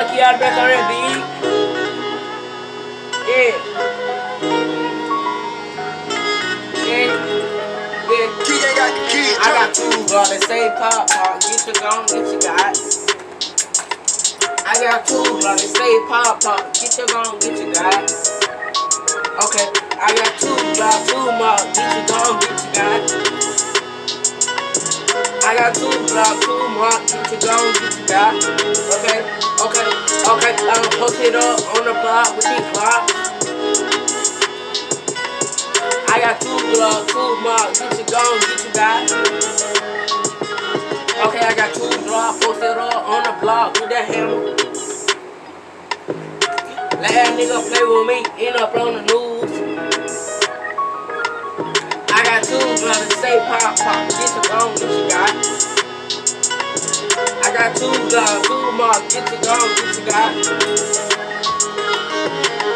fuck you out back on that beat. Yeah. I got two glocks that say pop pop. Get your gun, get your guys. I got two glocks that say pop pop. Get your gun, get your guys. Okay, I got two glocks, two marks. Get your gun, get your guys. I got two glocks, two marks. Get your gun, get your guys. Okay. Post it up on the block with these glocks. I got two glocks, two marks. Get your gun, get your guys. Okay, I got two glocks, posted up on the block with that hammer. Let that nigga play with me, end up on the news. I got two glocks that say pop pop, get your gun, get your guy. I got two glocks, two marks, get your gun, get your guy.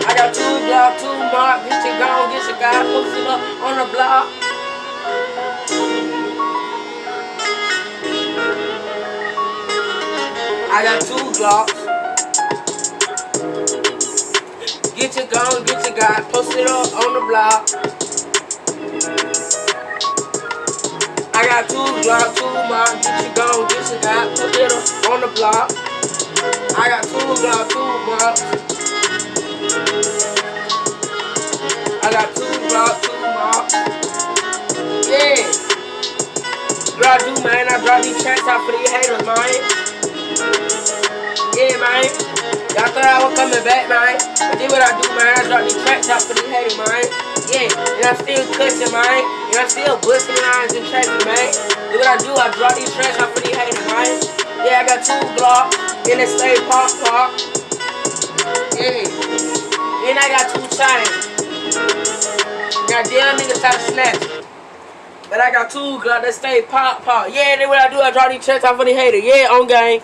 I got two glocks, two marks, get your gun, get your guy. Posted up on the block. I got two glocks. Get your gun, get your guy. Post it up on the block. I got two glocks, two marks. Get your gun, get your guy. Post it up on the block. I got two glocks, two marks. I got two glocks, two marks. Yeah. What I do, man? I drop these tracks out for these haters, man. Yeah, man. Y'all thought I was coming back, man. But this what I do, man. I drop these tracks out for these haters, man. Yeah, and I'm still cussing, man. And I'm still busting lines and tracks, man. This what I do. I drop these tracks out for these haters, man. Yeah, I got two glocks. And they stay pop pop. Yeah. And I got two chains. Goddamn niggas try to snatch. But I got two glocks that stay pop pop. Yeah, that's what I do. I drop these tracks out for these haters. Yeah, on game.